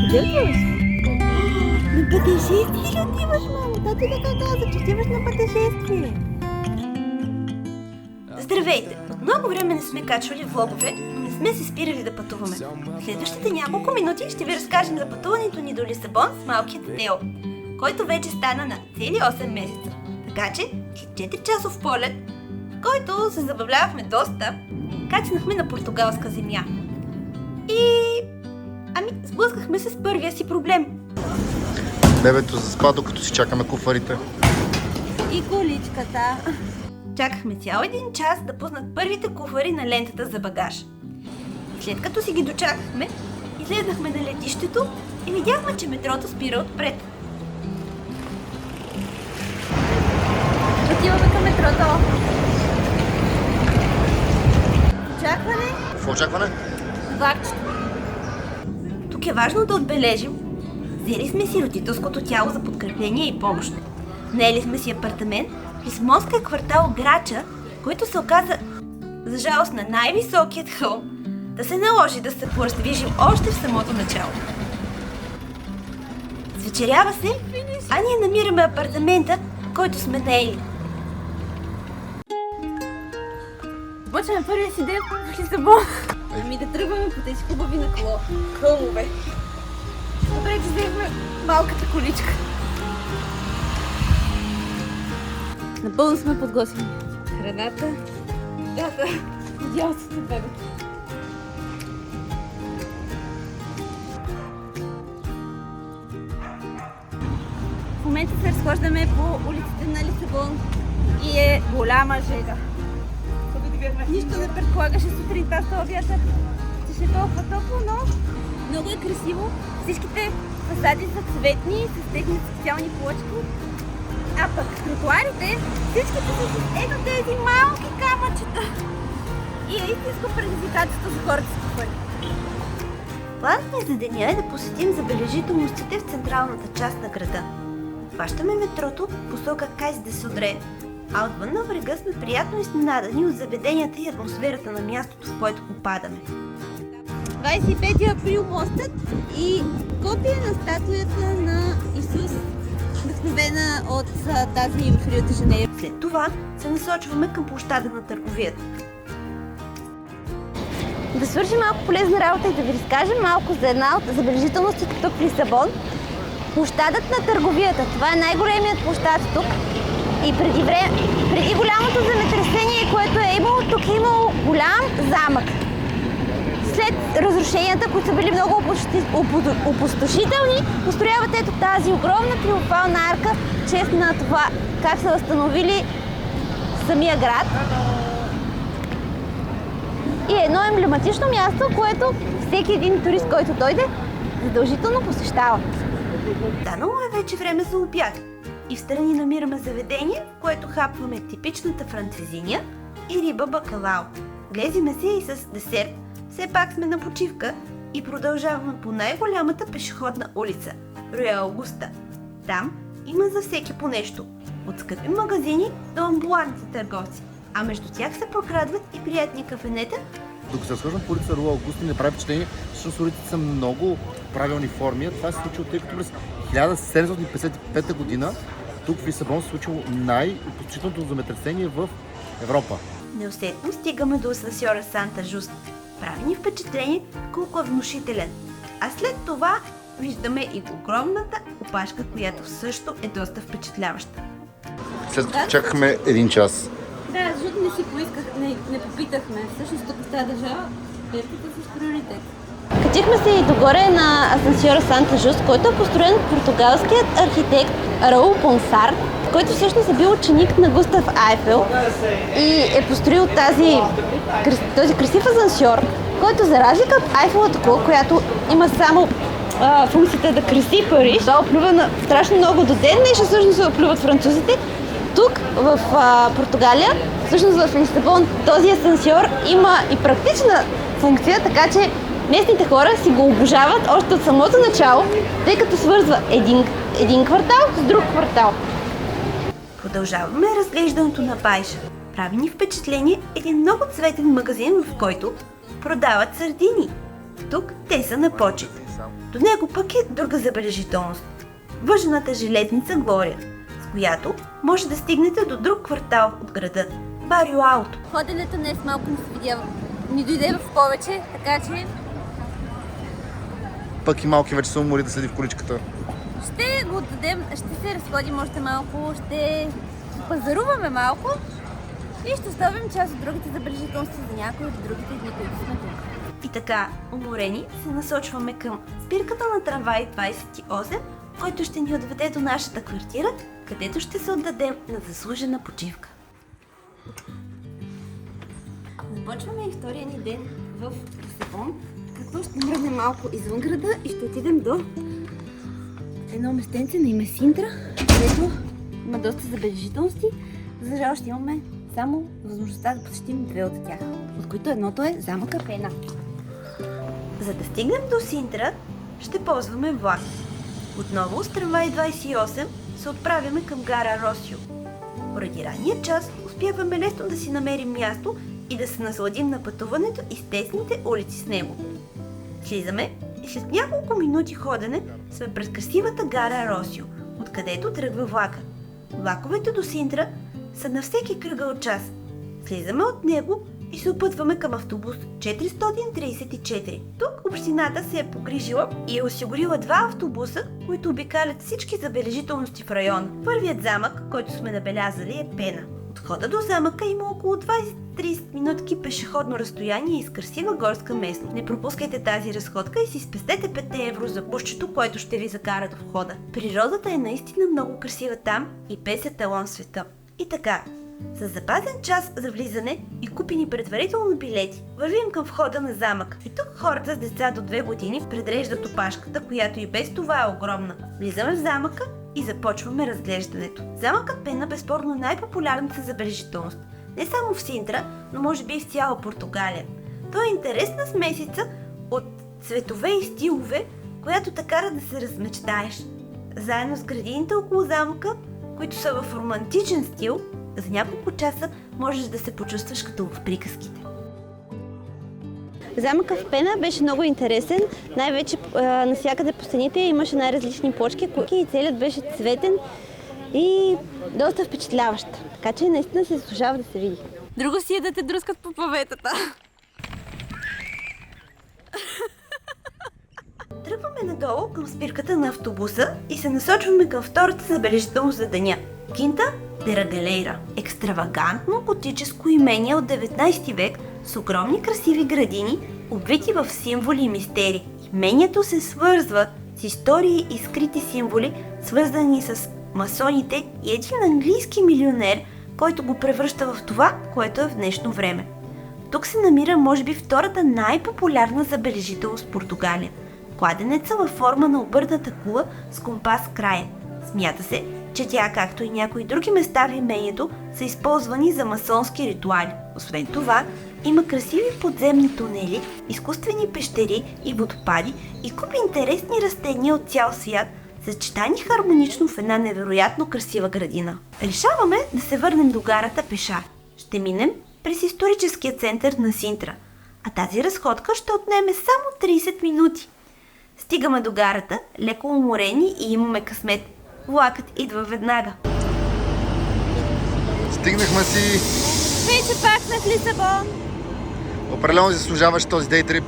Къде отиваш? На пътешествие ли отиваш, мамо? Тати така каза, че отиваш на пътешествие. Здравейте! От много време не сме качвали влогове, но не сме се спирали да пътуваме. В следващите няколко минути ще ви разкажем за пътуването ни до Лисабон с малкият Тео, който вече стана на цели 8 месеца. Така че, след 4-часов полет, в който се забавлявахме доста, кацнахме на португалска земя. И... сблъскахме се с първия си проблем. Бебето заспа, докато си чакаме куфарите. И количката. Чакахме цял един час да пуснат първите куфари на лентата за багаж. След като си ги дочакахме, излезнахме на летището и видяхме, че метрото спира отпред. Отиваме към метрото. Очакване? В очакване? Влакчето. Тук е важно да отбележим, взели сме си родителското тяло за подкрепление и помощ. Наели сме си апартамент в лисабонския квартал Грача, който се оказа, за жалост, на най-високият хълм, да се наложи да се пораздвижим още в самото начало. Звечерява се, а ние намираме апартамента, който сме наели. Почваме първия си ден в Лисабон. Ами да тръгваме по тези хубави хълмове. Добре, че взехме малката количка. Напълно сме подготвени. Храната. Идеалството, бебе. В момента се разхождаме по улиците на Лисабон и е голяма жега. Нищо не предполагаше сутринта с този вятър, че ще е толкова топло, но много е красиво. Всичките фасади са цветни, с техни специални плочки. А пък тротуарите, всичките са с ето тези малки камъчета. И е истинско предизвикателство за хората с куфари. Планът ни за деня е да посетим забележителностите в централната част на града. Хващаме метрото посока Кайс де Содре, а отвън на брега сме приятно изненадани от заведенията и атмосферата на мястото, в което попадаме. 25 април мостът и копия на статуята на Исус, вдъхновена от тази в Рио де Жанейро. След това се насочваме към площада на търговията. Да свършим малко полезна работа и да ви разкажем малко за една от забележителностите тук в Лисабон. Площадът на търговията. Това е най-големият площад тук. И преди голямото земетресение, което е имало, тук е имало голям замък. След разрушенията, които са били много опустошителни, построяват ето тази огромна триумфална арка, чест на това как са възстановили самия град. И едно емблематично място, което всеки един турист, който дойде, задължително посещава. Станало е вече време за обяд. И встрани намираме заведение, в което хапваме типичната францезиня и риба бакалао. Глезиме се и с десерт. Все пак сме на почивка и продължаваме по най-голямата пешеходна улица – Роял Аугуста. Там има за всеки по нещо. От скъпи магазини до амбулантни търговци. А между тях се прокрадват и приятни кафенета. Докато се разхождам по улица Роял Аугуста, не прави впечатление, защото улиците са много правилни форми. Това се случило, тъй като през 1755 година тук в Лисабон се случило най-опустошителното земетресение в Европа. Неусетно стигаме до асансьора Санта Жуст. Прави ни впечатление колко е внушителен. А след това виждаме и огромната опашка, която също е доста впечатляваща. След като чакахме един час. Да, защото не си не попитахме. Всъщност тук в тази държава перките са с приоритет. Качихме се и догоре на асансьора Санта Жуст, който е построен от португалският архитект Раул Понсар, който всъщност е бил ученик на Густав Айфел и е построил този красив асансьор, който за разлика от Айфелата кула, която има само функцията да краси Париж, това оплюва на страшно много до ден, и ще всъщност се оплюват французите. Тук в Португалия, всъщност в Лисабон, този асансьор има и практична функция, така че местните хора си го обожават още от самото начало, тъй като свързва един квартал с друг квартал. Продължаваме разглеждането на Байша. Прави ни впечатление един много цветен магазин, в който продават сардини. Тук те са на почет. До него пък е друга забележителност. Въжената железница Глория, с която може да стигнете до друг квартал от града – Барио Алто. Ходенето днес малко не се видя, ни дойде в повече, така че Пък и малки вече се умори да седи в количката. ще го дадем, ще се разходим още малко, ще пазаруваме малко и ще оставим част от другите забележителности за някои от другите дни, които сме тук. И така, уморени, се насочваме към спирката на трамвай 28, който ще ни отведе до нашата квартира, където ще се отдадем на заслужена почивка. Започваме и втория ни ден в Лисабон, като ще мръднем малко извън града и ще отидем до едно местенце на име Синтра, където има доста забележителности. За жал ще имаме само възможността да посетим две от тях, от които едното е замъка Пена. За да стигнем до Синтра, ще ползваме влак. Отново с трамвай 28 се отправяме към гара Росио. Поради ранния час успяваме лесно да си намерим място и да се насладим на пътуването и с тесните улици с него. Слизаме и след няколко минути ходене сме през красивата гара Росио, откъдето тръгва влака. Влаковете до Синтра са на всеки кръгъл час. Слизаме от него и се опътваме към автобус 434. Тук общината се е погрижила и е осигурила два автобуса, които обикалят всички забележителности в района. Първият замък, който сме набелязали, е Пена. От входа до замъка има около 20-30 минутки пешеходно разстояние и с красива горска местност. Не пропускайте тази разходка и си спестете 5 евро за пушчето, което ще ви закара до входа. Природата е наистина много красива там и без еталон в света. И така, с запазен час за влизане и купени предварително билети, вървим към входа на замък. И тук хората с деца до 2 години предреждат опашката, която и без това е огромна. Влизаме в замъка и започваме разглеждането. Замъкът Пена безспорно е най-популярната забележителност. Не само в Синтра, но може би и в цяла Португалия. Той е интересна смесица от цветове и стилове, която те кара да се размечтаеш. Заедно с градините около замъка, които са в романтичен стил, за няколко часа можеш да се почувстваш като в приказките. Замъка в Пена беше много интересен. Най-вече навсякъде по стените имаше най-различни плочки и целият беше цветен и доста впечатляващ. Така че наистина се заслужава да се види. Друго си е да те друскат по паветата. Тръгваме надолу към спирката на автобуса и се насочваме към втората забележителност за деня – Кинта де Рагалейра. Екстравагантно готическо имение от 19 век с огромни красиви градини, обвити в символи и мистери. Имението се свързва с истории и скрити символи, свързани с масоните и един английски милионер, който го превръща в това, което е в днешно време. Тук се намира може би втората най-популярна забележителност в Португалия – кладенеца във форма на обърната кула с компас в края. Смята се, че тя, както и някои други места в имението, са използвани за масонски ритуали. Освен това, има красиви подземни тунели, изкуствени пещери и водопади и купи интересни растения от цял свят, съчетани хармонично в една невероятно красива градина. Решаваме да се върнем до гарата пеша. Ще минем през историческия център на Синтра, а тази разходка ще отнеме само 30 минути. Стигаме до гарата, леко уморени и имаме късмет. Влакът идва веднага. Стигнахме си. Вече пак сме в Лисабон. Определено заслужаваш този дейтрип.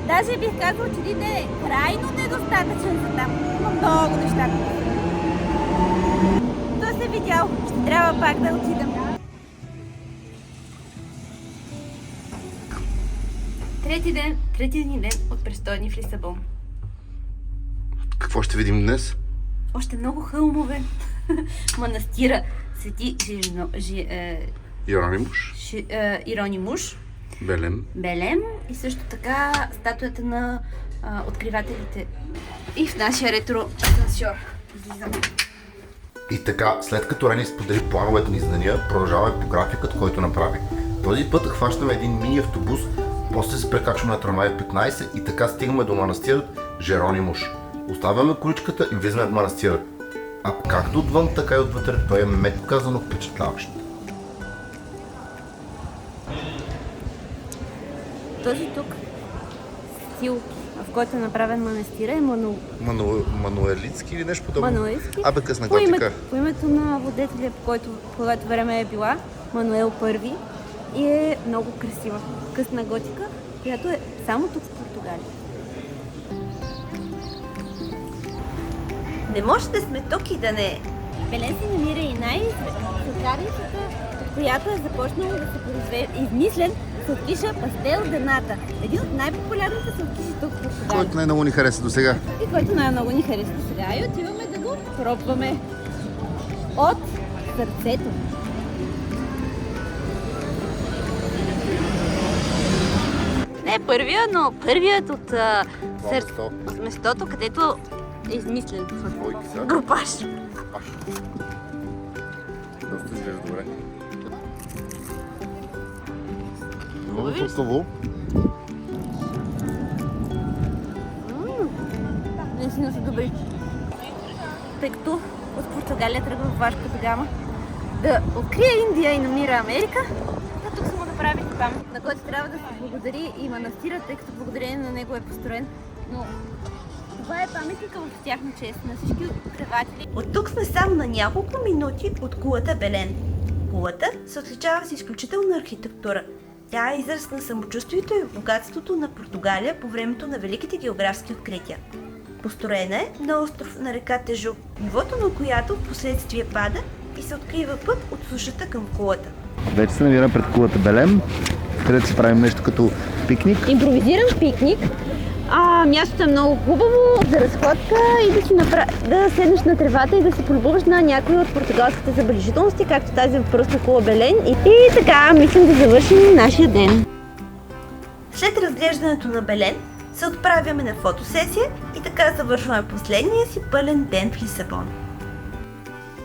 Даже бих казал, че един ден е крайно недостатъчен за там. Има много неща. То се видял. Ще трябва пак да отидем. Трети ден от престоя ни в Лисабон. Какво ще видим днес? Още много хълмове. Манастира Свети Иронимуш. Белем и също така статуята на откривателите. И в нашия ретро асансьор. И така, след като Рени сподели плановете ни за деня, продължаваме по графикът, който направи. Този път хващаме един мини автобус, после се прекачваме на трамвай 15 и така стигаме до манастирът Жеронимуш. Оставяме количката и влизаме в манастирът. А както отвън, така и отвътре, той е меко казано впечатляващ. Този тук стил в който е направен манастира, е Мануелитски или нещо подобно? Мануелски. Абе, късна готика. По името на владетеля, по което време е била, Мануел I, и е много красива късна готика, която е само тук в Португалия. Не може да сме тук и да не е. Белен се намира и най-сладкарницата, от която е започнало да се произвежда измислен сладкиша пастел дената. Един от най-популярните сладкиши тук в Португалия. Който най-много ни хареса до сега? И който най-много ни хареса до сега. И отиваме да го пробваме от сърцето. Не първия, но първият от местото, където е измислен групаж. Доста изглежда добре. Много фруктово. Наистина са добри. Тъй като от Португалия тръгва Вашко да Гама да открие Индия и намира Америка, тук са му направили памет, на който трябва да се благодари и манастира, тъй като благодарение на него е построен. Но това е паметника в тяхна чест на всички откриватели. От тук сме само на няколко минути от кулата Белен. Кулата се отличава с изключителна архитектура. Тя е израз на самочувствието и богатството на Португалия по времето на великите географски открития. Построена е на остров на река Тежо, нивото на която в последствие пада и се открива път от сушата към кулата. Вече се намирам пред кулата Белен, където си правим нещо като пикник. Импровизиран пикник. Мястото е много хубаво за разходка и да седнеш на тревата и да се полюбуваш на някои от португалските забележителности, както тази въпросна кула Белен. И така, мислим да завършим нашия ден. След разглеждането на Белен се отправяме на фотосесия и така завършваме последния си пълен ден в Лисабон.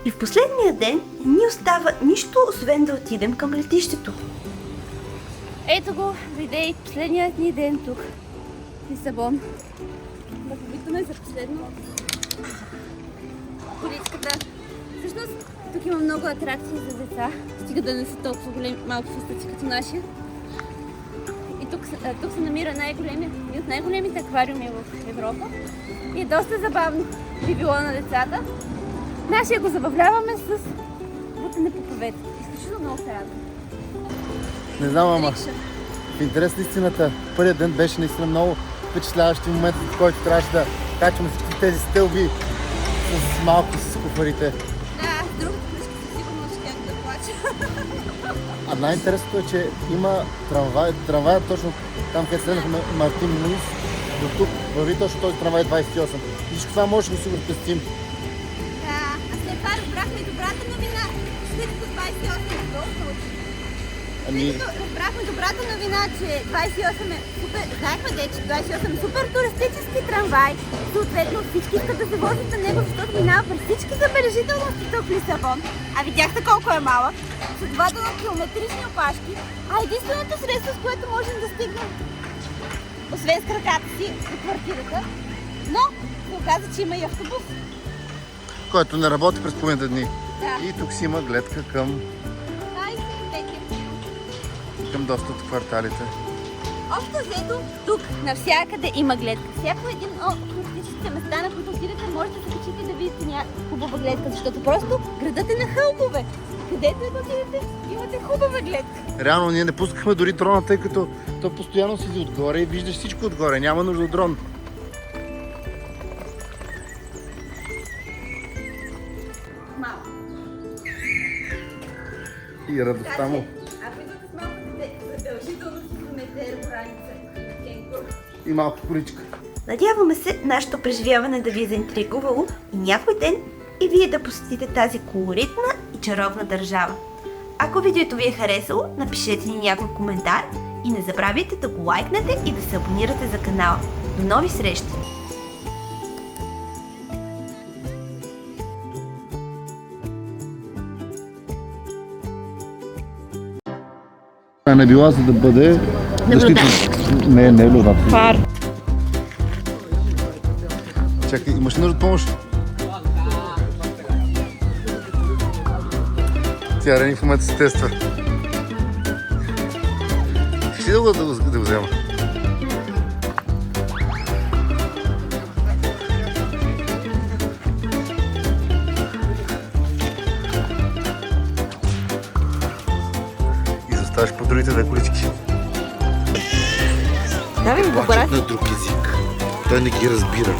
И в последния ден ни остава нищо, освен да отидем към летището. Ето го, дойде и последният ни ден тук. Лисабон. Да попитаме за последно количката. Всъщност, тук има много атракции за деца. Стига да не са толкова големи, малки фустъци като нашия. И тук се намира един от най-големите аквариуми в Европа. И е доста забавно би било на децата. Нашия го забавляваме с бутане по повете. Изключително много се радвам. Не знам, ама в интерес на истината, първият ден беше наистина много впечатляващи момент, в който трябваше да качваме всички тези стълби с малки с куфарите. Да, с другата книжка със сигурност щях да плача. А най-интересното е, че има трамвай точно там, където следнахме Мартин Муис, до тук върви точно този трамвай 28. Всичко това може да си го спестим. Да, а след това разбрахме добрата новина, след като 28 е доста. Разбрахме добрата новина, че 28 е супер, знаехме де, че 28 е супер туристически трамвай. Съответно всички искат да се возят на него, защото минава през всички забележителности тук в Лисабон. А видяхте колко е малък. Следователно километрични опашки, а единственото средство, с което можем да стигнем, освен с краката си, до квартирата, но се оказа, че има и автобус. Който не работи през половината дни. Да. И тук си има гледка към доста от кварталите. Общо взето, тук навсякъде има гледка. Всяко един от туристическите места, на които отидете, може да се качите и да видите хубава гледка, защото просто градът е на хълбове. Където и да отидете, имате хубава гледка. Реално ние не пускахме дори дрона, тъй като то постоянно седи отгоре и виждаш всичко отгоре. Няма нужда от дрон. Малко. И радостта му. Ако идвате с малко дете, задължително си вземете раница, кенгуру. И малко количка. Надяваме се нашето преживяване да ви е заинтригувало и някой ден и вие да посетите тази колоритна и чаровна държава. Ако видеото ви е харесало, напишете ни някой коментар и не забравяйте да го лайкнете и да се абонирате за канала. До нови срещи! Не е била, за да бъде защитна. Не е наблюдател. Фар. Чакай, имаш нужда от помощ? Тя Рени в момента се тества. Ще да го взема? Ставаш по другите две колички. Да, бе, добре. Плачат на друг език. Той не ги разбира.